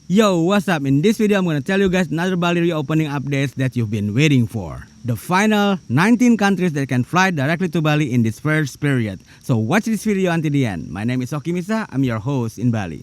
Yo, what's up? In this video, I'm gonna tell you guys another Bali reopening updates that you've been waiting for. The final 19 countries that can fly directly to Bali in this first period. So watch this video until the end. My name is Oki Misa, I'm your host in Bali.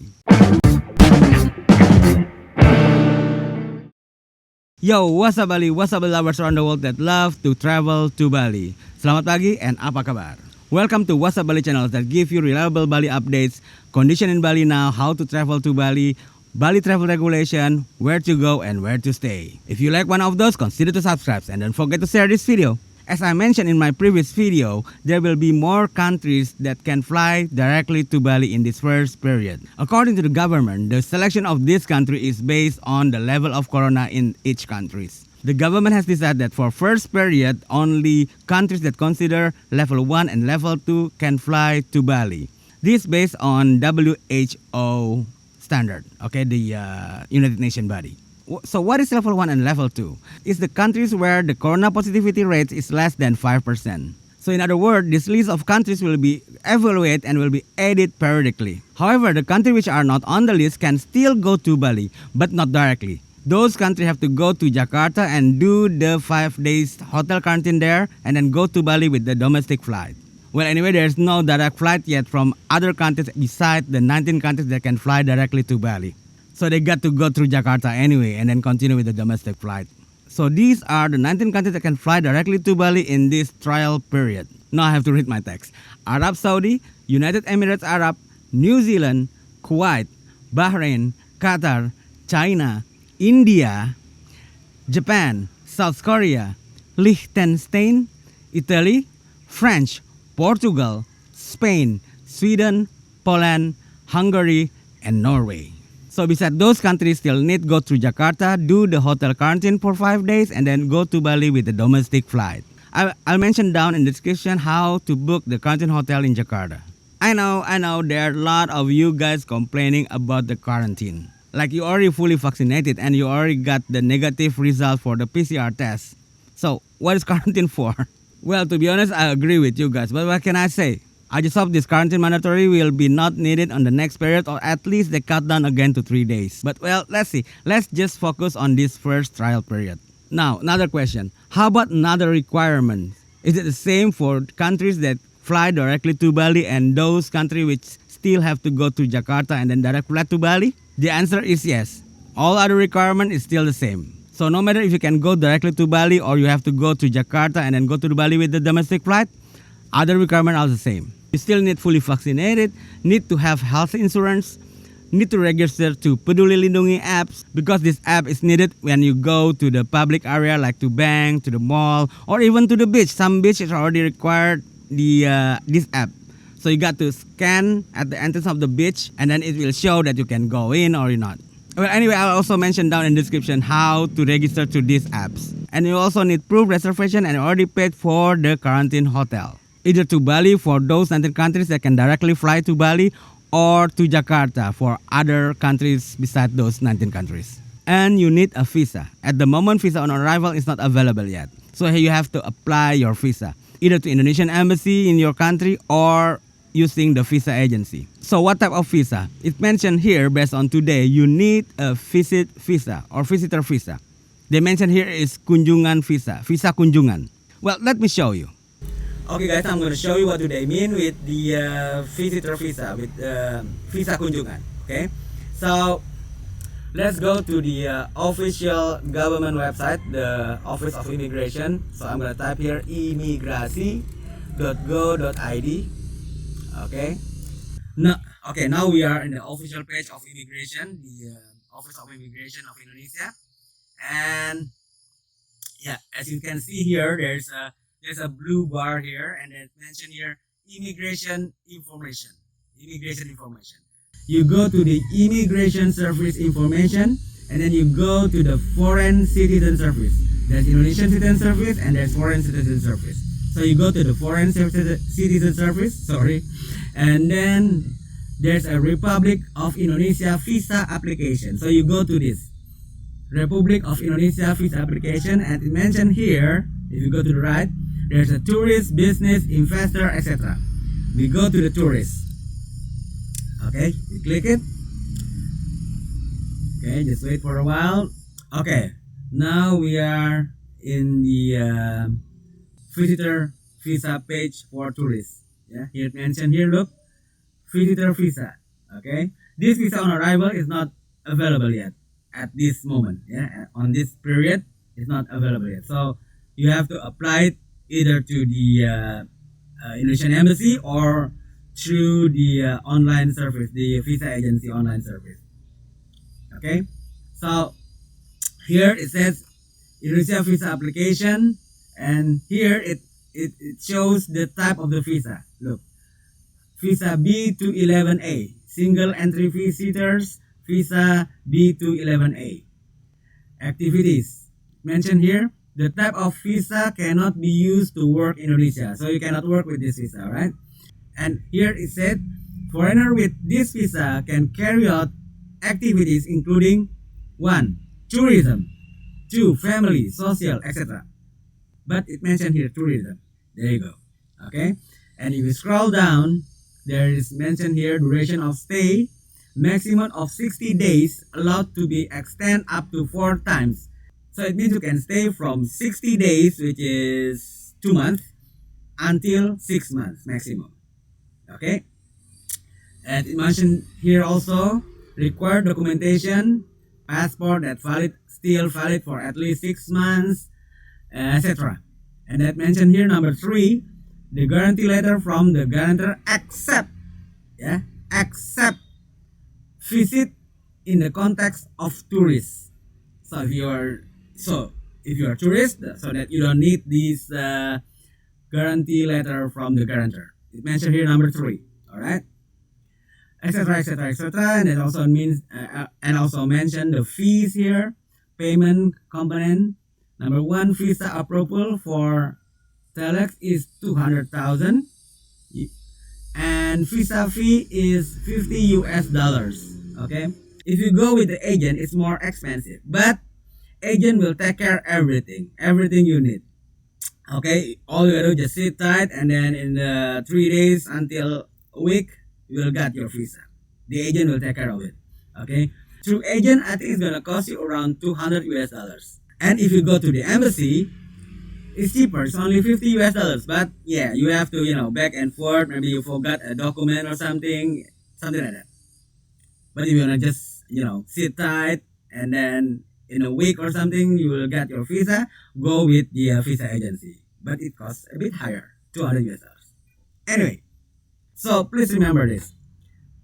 Yo, what's up Bali? What's up lovers around the world that love to travel to Bali? Selamat pagi and apa kabar? Welcome to What's Up Bali channel that give you reliable Bali updates, condition in Bali now, how to travel to Bali, Bali travel regulation, where to go and where to stay. If you like one of those, consider to subscribe and don't forget to share this video. As I mentioned in my previous video, there will be more countries that can fly directly to Bali in this first period. According to the government, the selection of this country is based on the level of corona in each country. The government has decided that for first period, only countries that consider level 1 and level 2 can fly to Bali. This based on WHO standard, okay, the United Nations body. So what is level 1 and level 2? It's the countries where the corona positivity rate is less than 5%. So in other words, this list of countries will be evaluated and will be added periodically. However, the countries which are not on the list can still go to Bali, but not directly. Those countries have to go to Jakarta and do the 5 days hotel quarantine there and then go to Bali with the domestic flight. Well, anyway, there's no direct flight yet from other countries besides the 19 countries that can fly directly to Bali. So they got to go through Jakarta anyway and then continue with the domestic flight. So these are the 19 countries that can fly directly to Bali in this trial period. Now I have to read my text. Arab Saudi, United Emirates Arab, New Zealand, Kuwait, Bahrain, Qatar, China, India, Japan, South Korea, Liechtenstein, Italy, French, Portugal, Spain, Sweden, Poland, Hungary, and Norway. So besides those countries still need go through Jakarta, do the hotel quarantine for 5 days, and then go to Bali with the domestic flight. I'll mention down in the description how to book the quarantine hotel in Jakarta. I know, there are a lot of you guys complaining about the quarantine. Like you already fully vaccinated and you already got the negative result for the PCR test. So what is quarantine for? Well, to be honest, I agree with you guys, but what can I say? I just hope this quarantine mandatory will be not needed on the next period, or at least they cut down again to 3 days. But well, let's see. Let's just focus on this first trial period. Now, another question. How about another requirement? Is it the same for countries that fly directly to Bali and those countries which still have to go to Jakarta and then direct flight to Bali? The answer is yes. All other requirement is still the same. So no matter if you can go directly to Bali or you have to go to Jakarta and then go to Bali with the domestic flight, other requirements are the same. You still need fully vaccinated, need to have health insurance, need to register to Peduli Lindungi apps because this app is needed when you go to the public area like to bank, to the mall, or even to the beach. Some beaches already required this app. So you got to scan at the entrance of the beach and then it will show that you can go in or not. Well, anyway, I'll also mention down in the description how to register to these apps. And you also need proof reservation and already paid for the quarantine hotel. Either to Bali for those 19 countries that can directly fly to Bali or to Jakarta for other countries besides those 19 countries. And you need a visa. At the moment, visa on arrival is not available yet. So you have to apply your visa, either to Indonesian embassy in your country or using the visa agency. So what type of visa? It mentioned here based on today, you need a visit visa or visitor visa. They mentioned here is kunjungan visa, visa kunjungan. Well, let me show you. Okay guys, I'm going to show you what do they mean with the visitor visa, with visa kunjungan. Okay, so let's go to the official government website, the Office of Immigration. So I'm going to type here imigrasi.go.id. Okay. Now we are in the official page of immigration, the Office of Immigration of Indonesia, and yeah, as you can see here, there's a blue bar here, and it's mentioned here immigration information. Immigration information. You go to the immigration service information, and then you go to the foreign citizen service. There's Indonesian citizen service and there's foreign citizen service. So you go to the foreign citizen service, and then there's a Republic of Indonesia visa application. So you go to this Republic of Indonesia visa application, and it mentioned here, if you go to the right, there's a tourist, business, investor, etc. We go to the tourist. Okay, you click it. Okay, just wait for a while. Okay, now we are in the visitor visa page for tourists. Yeah, here mentioned here, look, visitor visa. Okay, this visa on arrival is not available yet at this moment. Yeah, on this period, it's not available yet. So you have to apply it either to the Indonesian embassy or through the online service, the visa agency online service. Okay, so here it says Indonesia visa application, and here it shows the type of the visa. Look, visa B211A, single entry visitors, visa B211A. Activities mentioned here. The type of visa cannot be used to work in Indonesia, so you cannot work with this visa, right? And here it said, foreigner with this visa can carry out activities including 1. Tourism, 2. Family, social, etc. But it mentioned here tourism. There you go. Okay. And if you scroll down, there is mentioned here duration of stay, maximum of 60 days, allowed to be extended up to 4 times. So it means you can stay from 60 days, which is 2 months, until 6 months maximum. Okay. And it mentioned here also required documentation, passport that still valid for at least 6 months, etc. And that mentioned here number 3, the guarantee letter from the guarantor accept visit in the context of tourists. So if you are tourist, so that you don't need this guarantee letter from the guarantor. It mentioned here number 3. All right. Etc. etc. etc. And it also means and also mention the fees here. Payment component. Number 1, visa approval for telex is 200,000, and visa fee is $50. Okay. If you go with the agent, it's more expensive, but agent will take care of everything you need. Okay. All you gotta do just sit tight, and then in the 3 days until a week, you will get your visa. The agent will take care of it. Okay. Through agent, I think it's gonna cost you around $200. And if you go to the embassy, it's cheaper. It's only $50. But yeah, you have to, back and forth. Maybe you forgot a document or something like that. But if you wanna just, sit tight, and then in a week or something you will get your visa, go with the visa agency. But it costs a bit higher, $200. Anyway, so please remember this.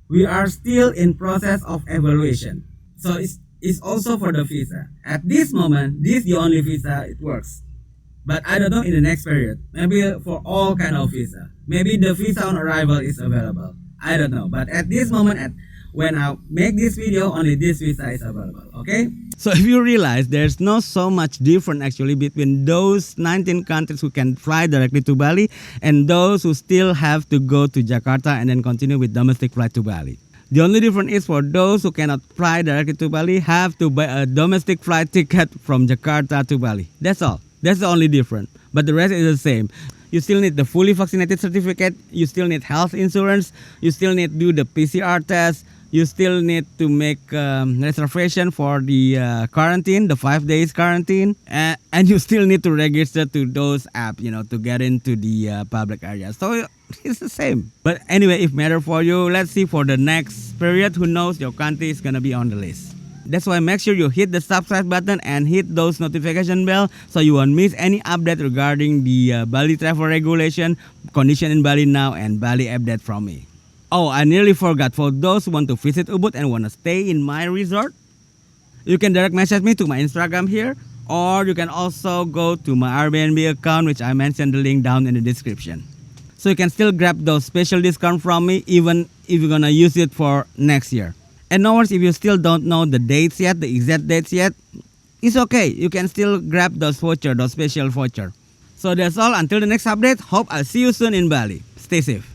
We are still in process of evaluation. So it's also for the visa. At this moment, this is the only visa it works. But I don't know in the next period. Maybe for all kind of visa. Maybe the visa on arrival is available. I don't know. But at this moment, when I make this video, only this visa is available. Okay? So if you realize there's not so much difference actually between those 19 countries who can fly directly to Bali and those who still have to go to Jakarta and then continue with domestic flight to Bali. The only difference is for those who cannot fly directly to Bali have to buy a domestic flight ticket from Jakarta to Bali. That's all. That's the only difference. But the rest is the same. You still need the fully vaccinated certificate. You still need health insurance. You still need to do the PCR test. You still need to make reservation for the quarantine, the 5 days quarantine, and you still need to register to those apps, to get into the public area. So it's the same. But anyway, if matter for you, let's see for the next period. Who knows, your country is gonna be on the list. That's why make sure you hit the subscribe button and hit those notification bell so you won't miss any update regarding the Bali travel regulation, condition in Bali now, and Bali update from me. Oh, I nearly forgot. For those who want to visit Ubud and want to stay in my resort, you can direct message me to my Instagram here, or you can also go to my Airbnb account, which I mentioned the link down in the description. So you can still grab those special discount from me, even if you're gonna use it for next year. And no worries if you still don't know the dates yet, the exact dates yet, it's okay. You can still grab those voucher, those special voucher. So that's all. Until the next update, hope I'll see you soon in Bali. Stay safe.